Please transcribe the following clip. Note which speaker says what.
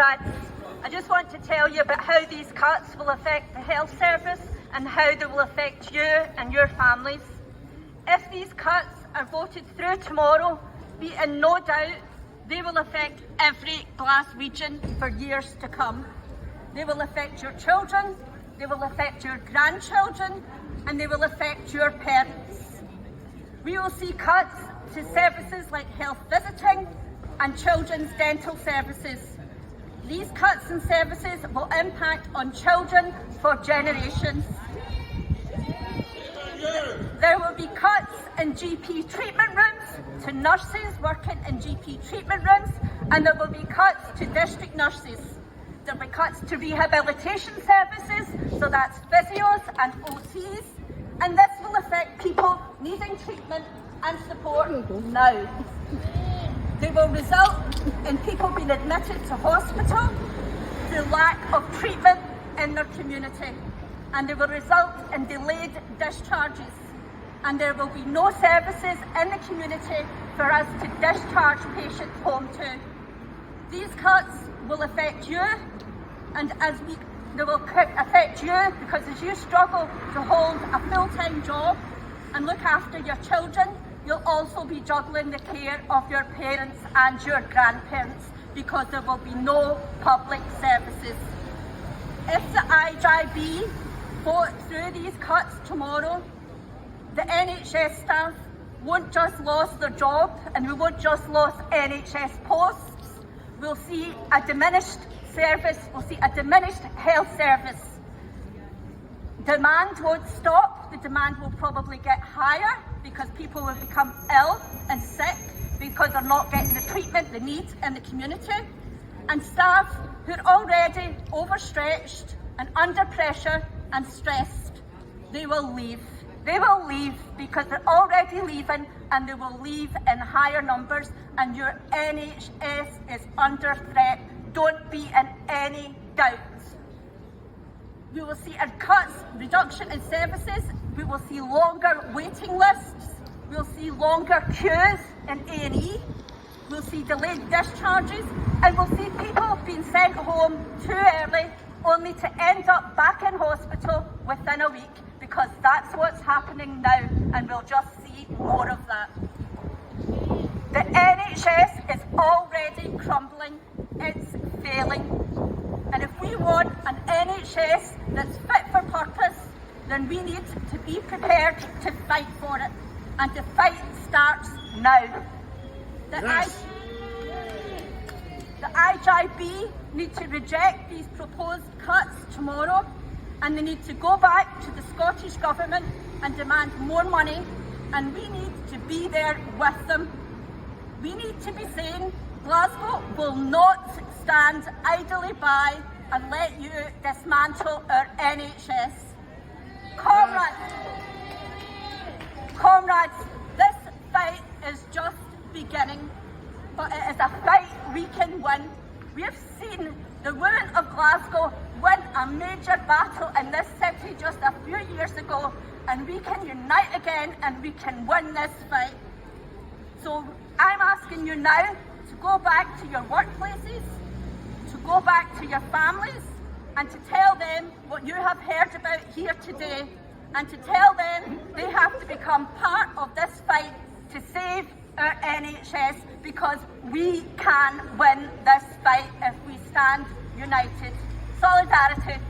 Speaker 1: Comrades, I just want to tell you about how these cuts will affect the health service and how they will affect you and your families. If these cuts are voted through tomorrow, be in no doubt they will affect every Glaswegian for years to come. They will affect your children, they will affect your grandchildren, and they will affect your parents. We will see cuts to services like health visiting and children's dental services. These cuts in services will impact on children for generations. There will be cuts in GP treatment rooms to nurses working in GP treatment rooms, and there will be cuts to district nurses. There will be cuts to rehabilitation services, so that's physios and OTs, and this will affect people needing treatment and support now. They will result in people being admitted to hospital through lack of treatment in their community, and they will result in delayed discharges, and there will be no services in the community for us to discharge patients home to. These cuts will affect you, and they will affect you because as you struggle to hold a full-time job and look after your children, you'll also be juggling the care of your parents and your grandparents because there will be no public services. If the IJB vote through these cuts tomorrow, the NHS staff won't just lose their job and we won't just lose NHS posts. We'll see a diminished service, we'll see a diminished health service. Demand won't stop, the demand will probably get higher because people will become ill and sick because they're not getting the treatment they need in the community. And staff who are already overstretched and under pressure and stressed, they will leave. They will leave because they're already leaving, and they will leave in higher numbers, and your NHS is under threat. Don't be in any doubt. We will see a reduction in services. We will see longer waiting lists. We'll see longer queues in A&E. We'll see delayed discharges, and we'll see people being sent home too early, only to end up back in hospital within a week, because that's what's happening now, and we'll just see more of that. The NHS is already crumbling. It's failing. And if we want an NHS that's fit for purpose, then we need to be prepared to fight for it. And the fight starts now. The IJB need to reject these proposed cuts tomorrow, and they need to go back to the Scottish Government and demand more money, and we need to be there with them. We need to be saying Glasgow will not stand idly by and let you dismantle our NHS. Comrades, this fight is just beginning, but it is a fight we can win. We have seen the women of Glasgow win a major battle in this city just a few years ago, and we can unite again and we can win this fight. So I'm asking you now to go back to your workplaces, to go back to your families, and to tell them what you have heard about here today, and to tell them they have to become part of this fight to save our NHS, because we can win this fight if we stand united. Solidarity.